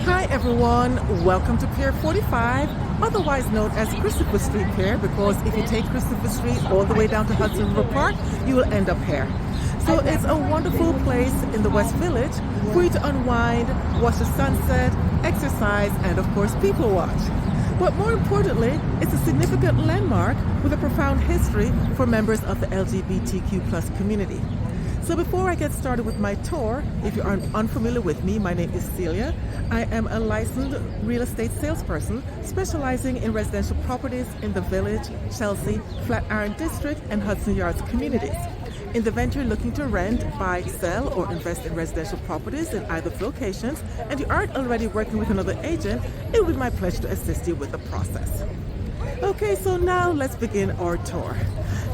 Hi everyone, welcome to Pier 45, otherwise known as Christopher Street Pier, because if you take Christopher Street all the way down to Hudson River Park, you will end up here. So it's a wonderful place in the West Village for you to unwind, watch the sunset, exercise, and of course people watch. But more importantly, it's a significant landmark with a profound history for members of the LGBTQ plus community. So before I get started with my tour, if you are unfamiliar with me, my name is Celia. I am a licensed real estate salesperson specializing in residential properties in the Village, Chelsea, Flatiron District, and Hudson Yards communities. In the event you're looking to rent, buy, sell, or invest in residential properties in either locations, and you aren't already working with another agent, it would be my pleasure to assist you with the process. Okay, so now let's begin our tour.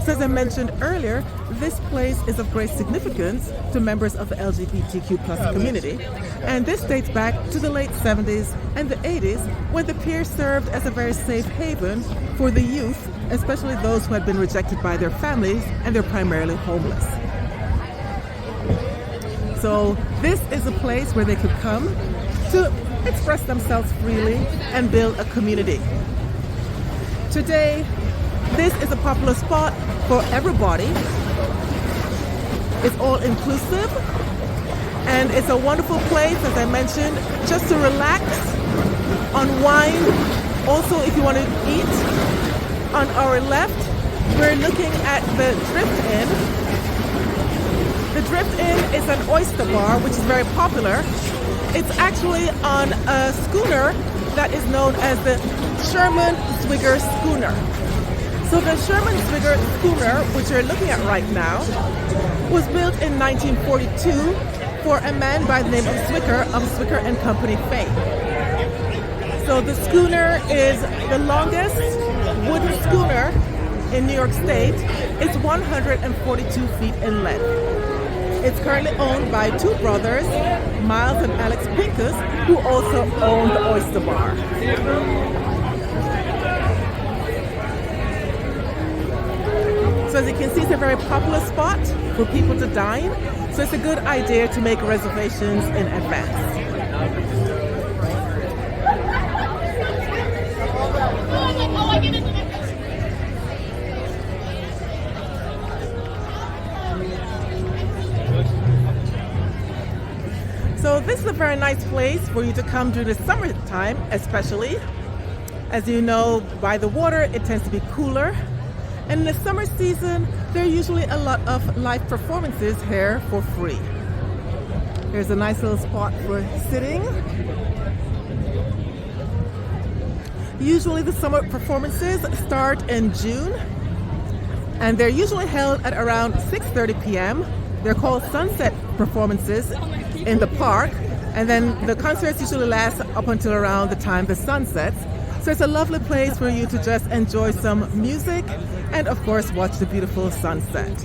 So as I mentioned earlier, this place is of great significance to members of the LGBTQ plus community, and this dates back to the late 70s and the 80s when the pier served as a very safe haven for the youth, especially those who had been rejected by their families and they're primarily homeless. So this is a place where they could come to express themselves freely and build a community. Today, this is a popular spot for everybody. It's all inclusive and it's a wonderful place, as I mentioned, just to relax, unwind. Also, if you want to eat, on our left, we're looking at the Drift Inn. The Drift Inn is an oyster bar, which is very popular. It's actually on a schooner that is known as the Sherman Swigger Schooner. So the Sherman Swigger Schooner, which you're looking at right now, was built in 1942 for a man by the name of Swicker and Company fame. So the schooner is the longest wooden schooner in New York State. It's 142 feet in length. It's currently owned by two brothers, Miles and Alex Pincus, who also own the oyster bar. So as you can see, it's a very popular spot for people to dine. So it's a good idea to make reservations in advance. So this is a very nice place for you to come during the summertime, especially. As you know, by the water, it tends to be cooler. And in the summer season, there are usually a lot of live performances here for free. Here's a nice little spot for sitting. Usually the summer performances start in June, and they're usually held at around 6:30 p.m. They're called sunset performances in the park, and then the concerts usually last up until around the time the sun sets. So it's a lovely place for you to just enjoy some music and of course watch the beautiful sunset.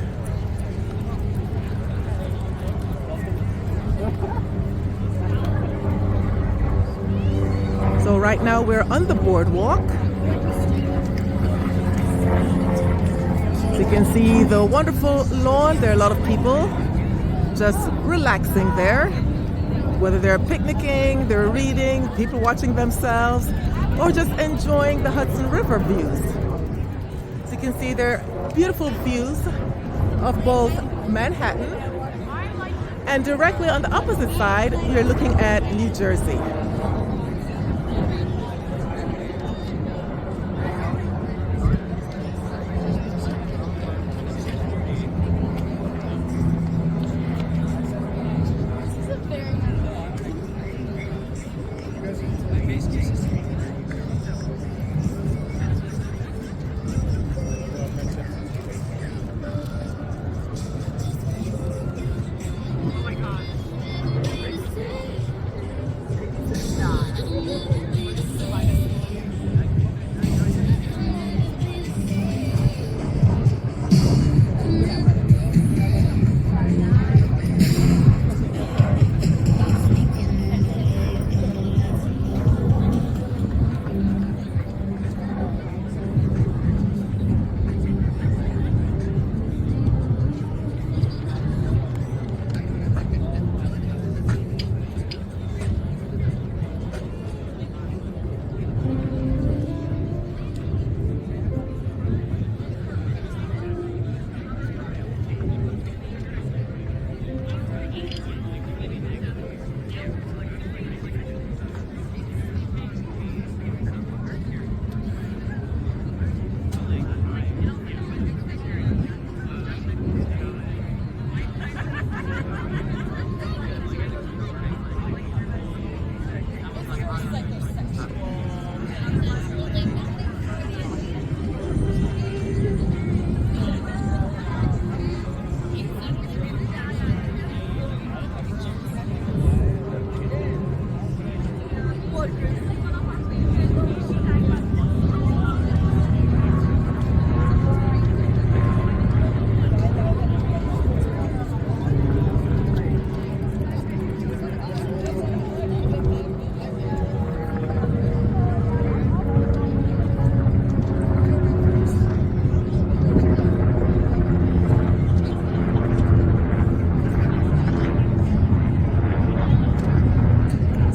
So right now we're on the boardwalk. So you can see the wonderful lawn. There are a lot of people just relaxing there, whether they're picnicking, they're reading, people watching themselves, or just enjoying the Hudson River views. So you can see there are beautiful views of both Manhattan, and directly on the opposite side, we're looking at New Jersey.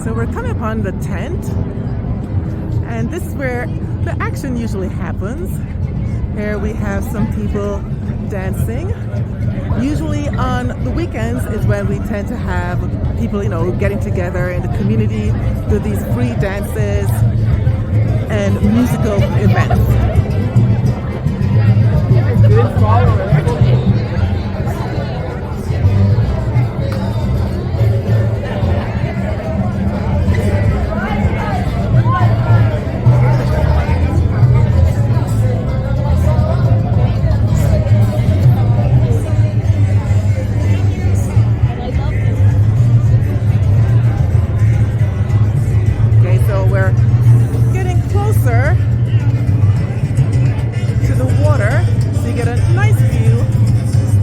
So we're coming upon the tent, and this is where the action usually happens. Here we have some people dancing. Usually on the weekends is when we tend to have people, getting together in the community, do these free dances and musical events.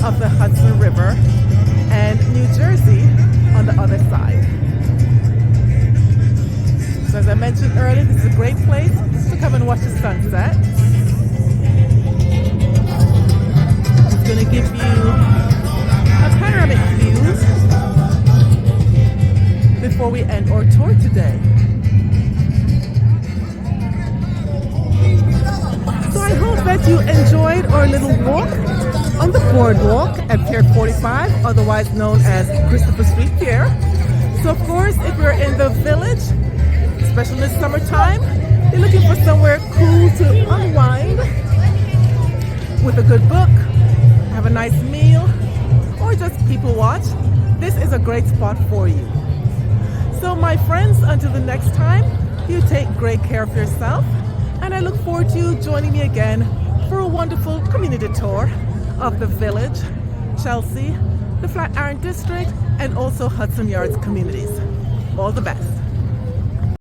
Of the Hudson River and New Jersey on the other side. So as I mentioned earlier, this is a great place to come and watch the sunset. It's going to give you a panoramic view before we end our tour today. So I hope that you enjoyed our little walk on the boardwalk at Pier 45, otherwise known as Christopher Street Pier. So of course, if you're in the village, especially this summertime, you're looking for somewhere cool to unwind with a good book, have a nice meal, or just people watch, this is a great spot for you. So my friends, until the next time, you take great care of yourself, and I look forward to you joining me again for a wonderful community tour of the Village, Chelsea, the Flatiron District, and also Hudson Yards communities. All the best.